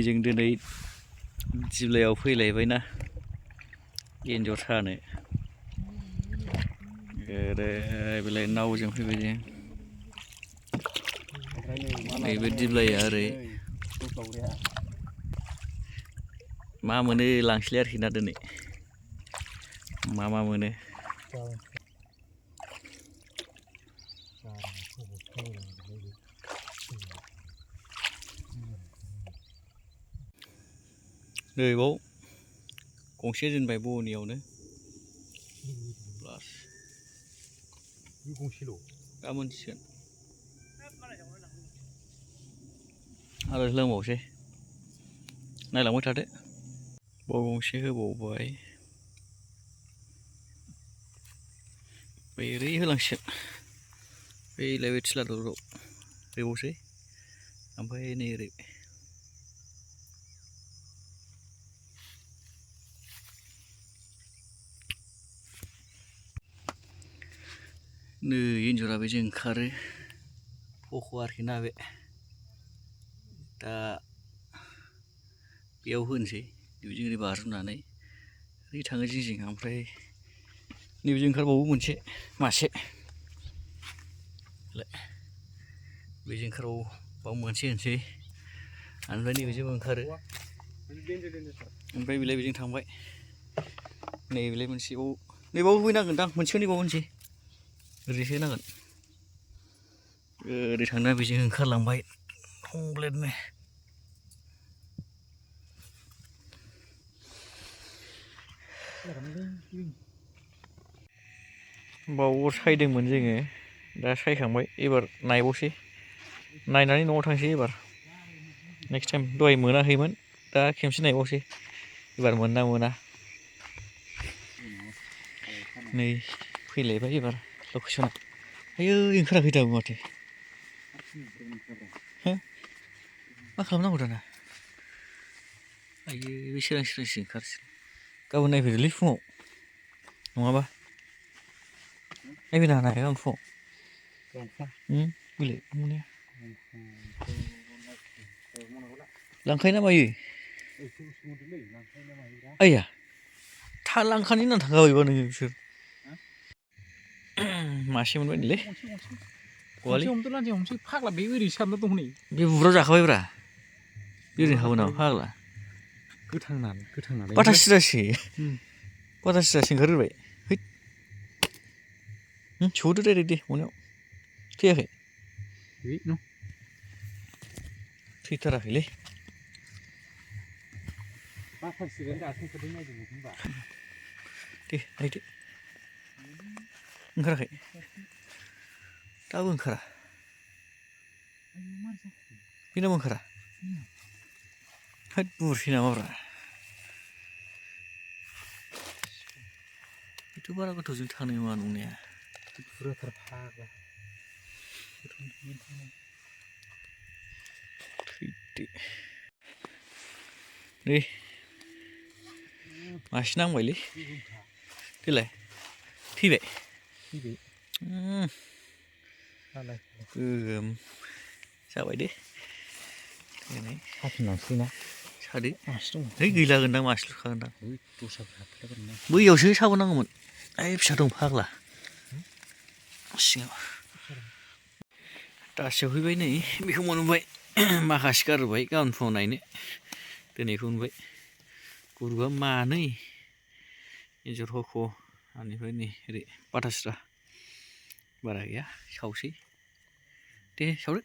जों दिनै दिप्लायाव फैलायबायना एन्जर सानो बेलाय नावजों फैबाय जों नैबे दिप्लाया ओरै मा मोनो लांसैलाय आरोखि ना दिनै मा मोनो नै बाव गंसे दोनबाय बनियावनो प्लास गंसेल' दा मोनसिगोन आरो लोंबावसै नायलांबाय थादो बाव गंसे होबावबाय ओरै होलांसिगोन बैलाय बे थिला दराव होबावसै ओमफ्राय नै ओरै नै एन्जरा बेजों ओंखारो फख' आरोखि ना बे दा बेयाव होनोसै बेजों ओरै बाज्रुमनानै ओरै थाङो जिं जिं ओमफ्राय नैबेजों ओंखारबावो मोनसे मासे बेजों ओंखारबावो बाव मोनसे होनोसै ओमफ्राय नैबेजोंबो ओंखारो ओमफ्राय बेलाय बेजों थांबाय नैबेलाय मोनसेबाव नैबाव होफैनांगोनदां मोनसेखौ नैबाव होनोसै ओरैसो नांगोन ओरै थांना बेजों ओंखारलांबाय थंब्लेदनो बाव अर सायदोंमोन जोङो दा सायखांबाय एबार नायबावसै नायनानै न'आव थांसै एबार नेक्स्ट टाइम दहाय मोनाखैमोन दा खेबसे नायबावसै एबार मोनो ना मोना नै फैलायबाय एबार लकेसना आयै ओंखाराखै दाबो माथो हो मा खालामनांगौ दाना आयै बे सोरां सोरांसो ओंखारसै गाबोन नायफैदोलै फुङाव नङाबा नायफैनो हानाय गाबोन फुङाव बेलाय मोनाया लांखायो ना मायो आइया था लांखानाय होननानै थांखाबायबा नोङो बिसोर मासे मोनबायनोलै गवालै हमसै फाग्ला बे ओरै सारना दं नै बे बुब्रा जाखाबायब्रा बे ओरैनो हाबो नामा फाग्ला गोथां नालाय बाथा सिरासो ओंखारग्रोबाय है सौदो डाइरेक्ट दे मनायाव थैयाखै थैथाराखैलै दे नायदो ओंखाराखै दाबो ओंखारा बेनाबो ओंखारा होद बुरसै नामाब्रा बेथ' बारा गोथौजों थांनाय नङा नंनाया बुरजाथार फाग्ला थैदो नै मासे नांबायलै देलाय थैबाय गोगोम जाबाय दे साफिनलांसैना सादो है गैलागोनदां मासेल' थागोनदां बैयावसो साबोनांगौमोन ओइ फिसा दं फाग्ला सिङाव दासो सफैबाय नै बेखौ मोनबाय माखासे गारबोबाय गाबोन फुङाव नायनो दिनैखौ मोनबाय गुरुआ मानै एन्जर हख' बेनिफ्राय नै ओरै बाथास्रा बारा गैया सावसै दे सावदो